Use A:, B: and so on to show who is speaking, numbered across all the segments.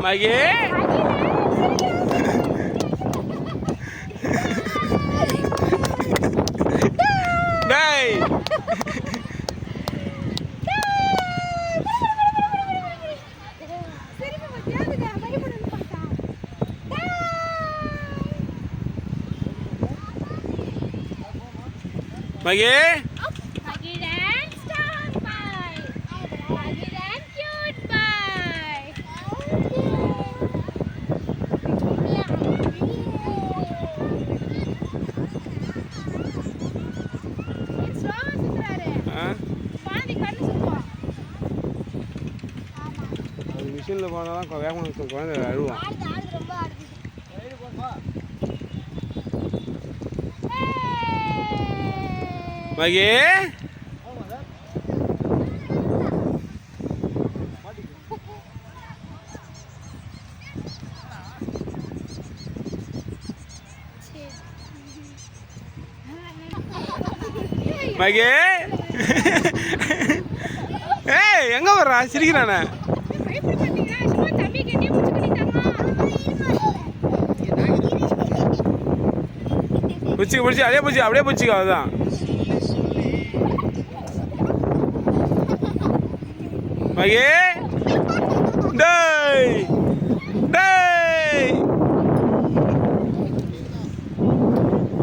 A: மகே டேய் மகே மிஷினில் போனால் தான் வேகமாக குழந்தை அழுவான். மகே மகே ஏய் எங்க வர்றா சிரிக்கிறானே பிடிச்சிக்க பிடிச்சி அப்படியே பிடிச்சிக்க அதுதான். மகே டேய் டேய்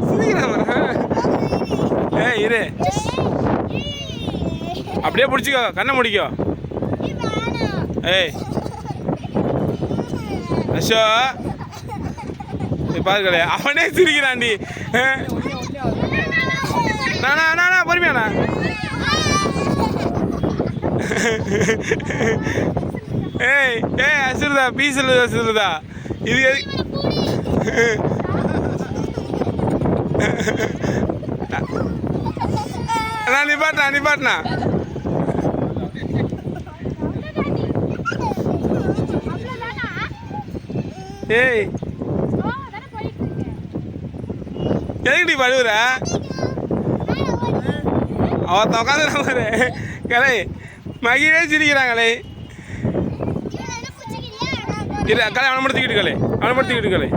A: சிரிக்கிறான். ஏய் இரு அப்படியே பிடிச்சிக்கோ கண்ணை முடிக்கோ. ஏய் அஷோ பாருங்களே அவனே சிரிக்கிறான்டி. நானா பொறுமையாண்ணா. ஏய் ஏய் அசுருதா பீஸில் அசுருதா இது நிப்பாட்டினா ஏய் எதுக்கு நீ பழுவுற அவத்த உட்காந்து கலை மகிழே சிரிக்கிறாங்களே. இல்லை கலை அவனை மட்டும் தூக்கிட்டு கலை